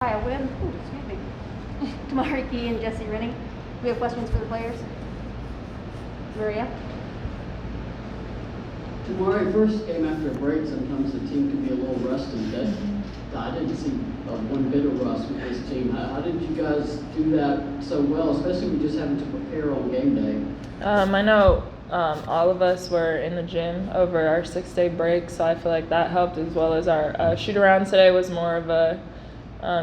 Kaiya Wynn, Tamari and Jessie Rennie. We have questions for the players. Maria? Tamari, first game after a break, sometimes the team can be a little rusty. I didn't see one bit of rust with this team. How did you guys do that so well, especially with just having to prepare on game day? I know all of us were in the gym over our 6-day break, so I feel like that helped, as well as our shoot-around today was more of a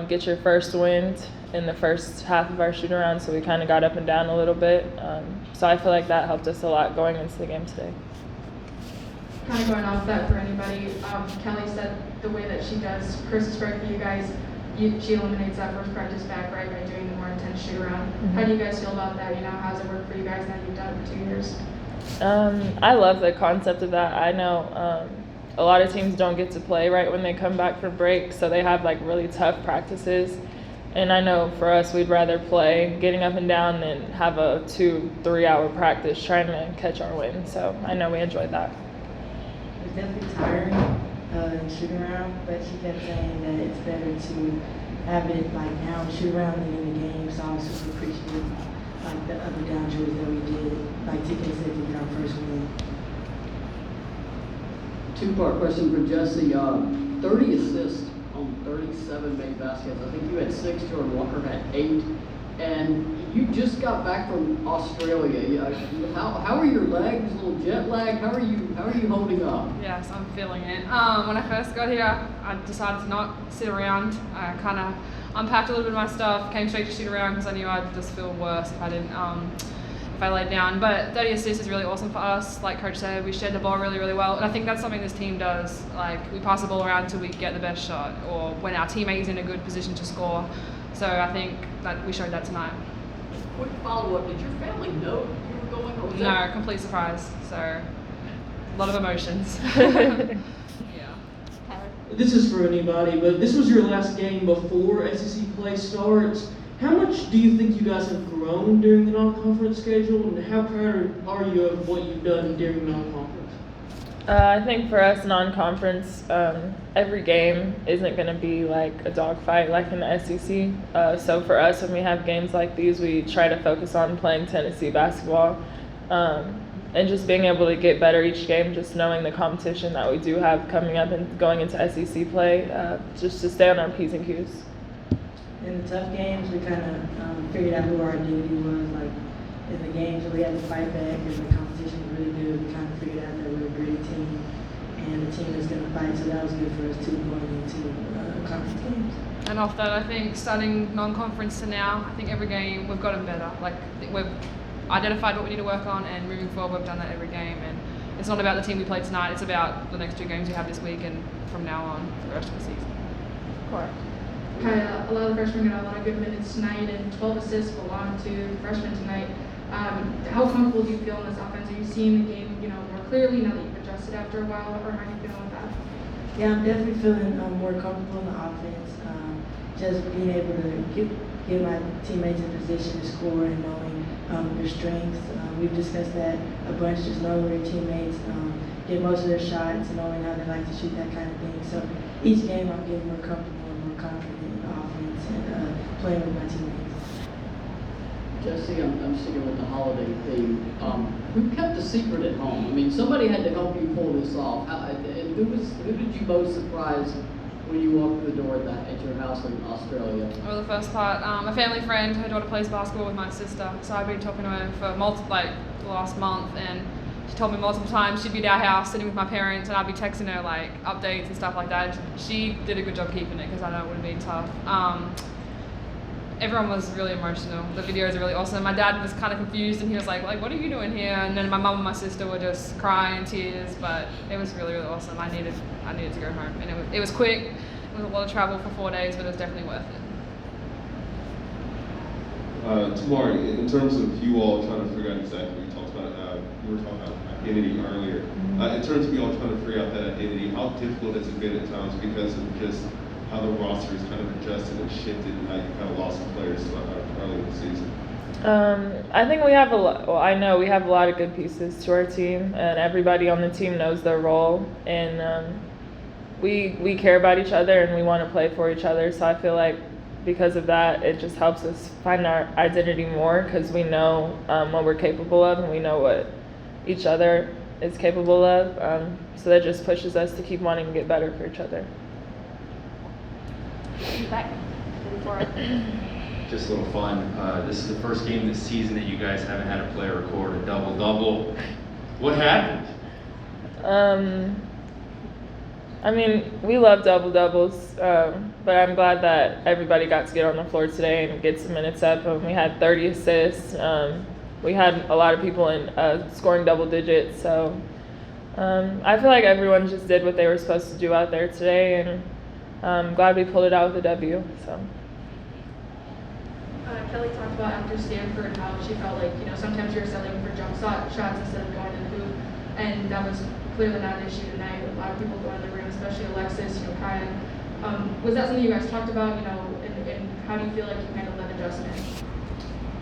get your first wind in the first half of our shoot-around, so we kind of got up and down a little bit. So I feel like that helped us a lot going into the game today. Kind of going off that for anybody, Kelly said the way that she does Chris's break for you guys, she eliminates that first practice back, right, by doing the more intense shoot around. Mm-hmm. How do you guys feel about that? How does it work for you guys now you've done it for 2 years? I love the concept of that. I know a lot of teams don't get to play right when they come back from break, so they have like really tough practices. And I know for us, we'd rather play getting up and down than have a 2-3 hour practice trying to catch our win. So I know we enjoyed that. It's definitely tiring shooting around, but she kept saying that it's better to have it like now and shoot around than in the game. So I was super appreciative like the up and down drills that we did, like TK said, to get our first win. Two-part question for Jessie. 30 assists on 37 made baskets. I think you had 6, Jordan Walker had 8. And you just got back from Australia. How are your legs? A little jet lag? How are you holding up? Yes, I'm feeling it. When I first got here, I decided to not sit around. I kind of unpacked a little bit of my stuff, came straight to shoot around because I knew I'd just feel worse if I didn't. If I laid down. But 30 assists is really awesome for us. Like Coach said, we shared the ball really, really well. And I think that's something this team does. Like, we pass the ball around until we get the best shot or when our teammate is in a good position to score. So I think that we showed that tonight. Quick follow-up. Did your family know you were going over No, complete surprise. So a lot of emotions. Yeah. This is for anybody, but this was your last game before SEC play starts. How much do you think you guys have grown during the non-conference schedule, and how proud are you of what you've done during non-conference? I think for us, non-conference, every game isn't going to be like a dogfight like in the SEC. So for us, when we have games like these, we try to focus on playing Tennessee basketball and just being able to get better each game, just knowing the competition that we do have coming up and going into SEC play, just to stay on our P's and Q's. In the tough games, we kind of figured out who our identity was. Like in the games where we had to fight back and the competition was really good, we kind of figured out that we're a gritty team and the team that's going to fight. So that was good for us too going into conference games. And off that, I think starting non-conference to now, I think every game we've gotten better. Like we've identified what we need to work on, and moving forward, we've done that every game. And it's not about the team we played tonight; it's about the next 2 games we have this week, and from now on for the rest of the season. Correct. Kaiya, a lot of the freshmen got a lot of good minutes tonight, and 12 assists belong to the freshmen tonight. How comfortable do you feel in this offense? Are you seeing the game, more clearly now that you've adjusted after a while, or how are you feeling with that? Yeah, I'm definitely feeling more comfortable in the offense. Just being able to get my teammates in position to score and knowing their strengths. We've discussed that a bunch, just knowing where your teammates get most of their shots, knowing how they like to shoot, that kind of thing. So each game I'm getting more comfortable and more confident in the offense and playing with my teammates. Jessie, I'm sticking with the holiday theme. Who kept the secret at home? I mean, somebody had to help you pull this off. And who did you most surprise when you walked through the door at your house in Australia? Well, the first part, a family friend, her daughter plays basketball with my sister, so I've been talking to her for the last month, and she told me multiple times she'd be at our house sitting with my parents, and I'd be texting her like updates and stuff like that. She did a good job keeping it because I know it would have been tough. Everyone was really emotional. The videos are really awesome. My dad was kind of confused, and he was like, what are you doing here? And then my mum and my sister were just crying in tears, but it was really, really awesome. I needed to go home, and it was quick. It was a lot of travel for 4 days, but it was definitely worth it. Tamari, in terms of you all trying to figure out exactly, you were talking about identity earlier. In terms of you all trying to figure out that identity, how difficult has it been at times because of just how the roster is kind of adjusted and shifted, and how you kind of lost some players early in the season? I think we have I know we have a lot of good pieces to our team, and everybody on the team knows their role, and we care about each other and we want to play for each other. So I feel like because of that, it just helps us find our identity more because we know what we're capable of and we know what each other is capable of. So that just pushes us to keep wanting to get better for each other. Back. Just a little fun. This is the first game this season that you guys haven't had a player record a double-double. What happened? I mean, we love double-doubles, but I'm glad that everybody got to get on the floor today and get some minutes up. We had 30 assists. We had a lot of people in scoring double digits, so I feel like everyone just did what they were supposed to do out there today, and I'm glad we pulled it out with a W. So. Kelly talked about after Stanford how she felt like, sometimes you're settling for jump shots instead of going to the hoop, and that was clearly not an issue tonight. A lot of people going to the rim, especially Alexis, Kaiya. Was that something you guys talked about, and how do you feel like you handled that adjustment?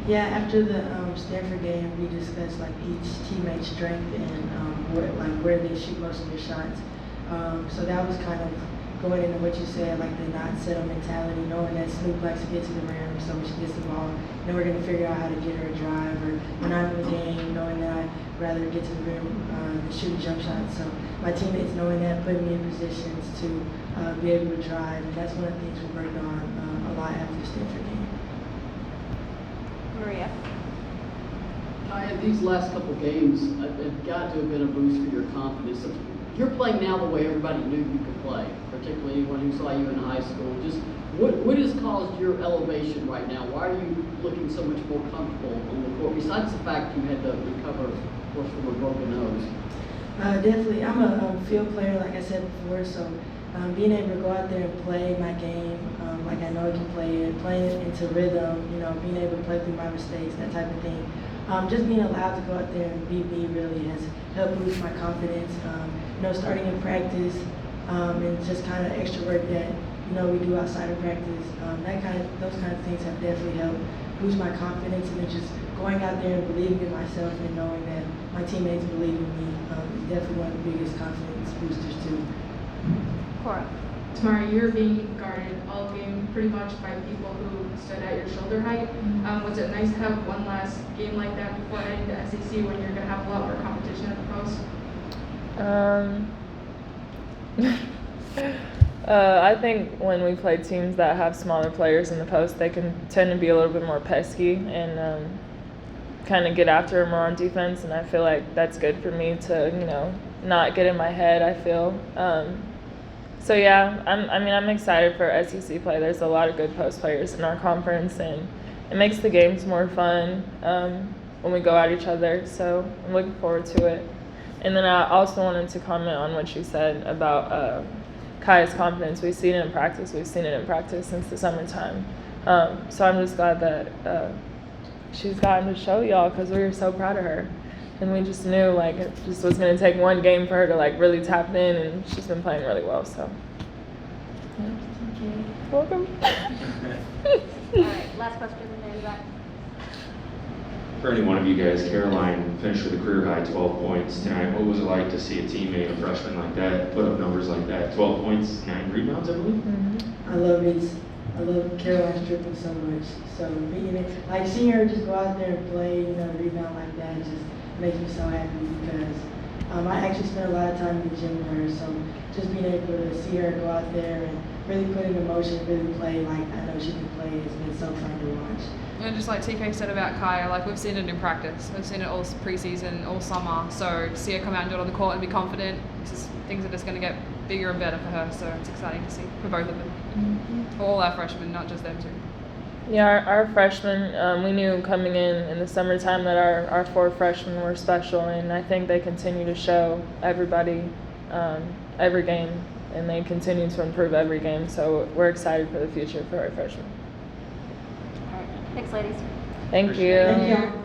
Yeah, after the Stanford game, we discussed like each teammate's strength and where they shoot most of their shots. So that was kind of going into what you said, like the not settle mentality, knowing that Snoop likes to get to the rim, so when she gets the ball, then we're going to figure out how to get her a drive, or when I'm in the game, knowing that I'd rather get to the rim than shoot a jump shot. So my teammates knowing that, putting me in positions to be able to drive, and that's one of the things we worked on a lot after the Stanford game. Maria. These last couple games have got to have been a boost for your confidence. You're playing now the way everybody knew you could play, particularly anyone who saw you in high school. Just what has caused your elevation right now? Why are you looking so much more comfortable on the court, besides the fact you had to recover, of course, from a broken nose? Definitely. I'm a field player, like I said before, so being able to go out there and play my game like I know I can play it, playing it into rhythm, being able to play through my mistakes, that type of thing. Just being allowed to go out there and be me really has helped boost my confidence. Starting in practice and just kind of extra work that we do outside of practice. Those kind of things have definitely helped boost my confidence, and then just going out there and believing in myself and knowing that my teammates believe in me is definitely one of the biggest confidence boosters too. Cora. Tamari, you're being guarded all game pretty much by people who stood at your shoulder height. Was it nice to have one last game like that before heading to SEC when you're going to have a lot more competition at the post? I think when we play teams that have smaller players in the post, they can tend to be a little bit more pesky and kind of get after them more on defense, and I feel like that's good for me to, not get in my head, I feel. So yeah, I'm excited for SEC play. There's a lot of good post players in our conference, and it makes the games more fun when we go at each other. So I'm looking forward to it. And then I also wanted to comment on what you said about Kaiya's confidence. We've seen it in practice. We've seen it in practice since the summertime. So I'm just glad that she's gotten to show y'all, because we were so proud of her. And we just knew it just was going to take one game for her to really tap in, and she's been playing really well. So, yeah. Okay. Welcome. All right, last question, and then back. For any one of you guys, Caroline finished with a career high 12 points tonight. What was it like to see a teammate, a freshman like that, put up numbers like that? 12 points, 9 rebounds, I believe? Mm-hmm. I love it. I love Caroline's dribbling so much. So being it, seeing her just go out there and play, rebound like that just makes me so happy, because I actually spent a lot of time in the gym with her. So just being able to see her go out there and really put it in motion, really play like I know she can play, has been so fun to watch. And just like TK said about Kaiya, we've seen it in practice. We've seen it all preseason, all summer. So to see her come out and do it on the court and be confident, things are just going to get bigger and better for her. So it's exciting to see for both of them. Mm-hmm. For all our freshmen, not just them too. Yeah, our freshmen, we knew coming in the summertime that our 4 freshmen were special, and I think they continue to show everybody every game, and they continue to improve every game. So we're excited for the future for our freshmen. All right, thanks, ladies. Thank you. Thank you.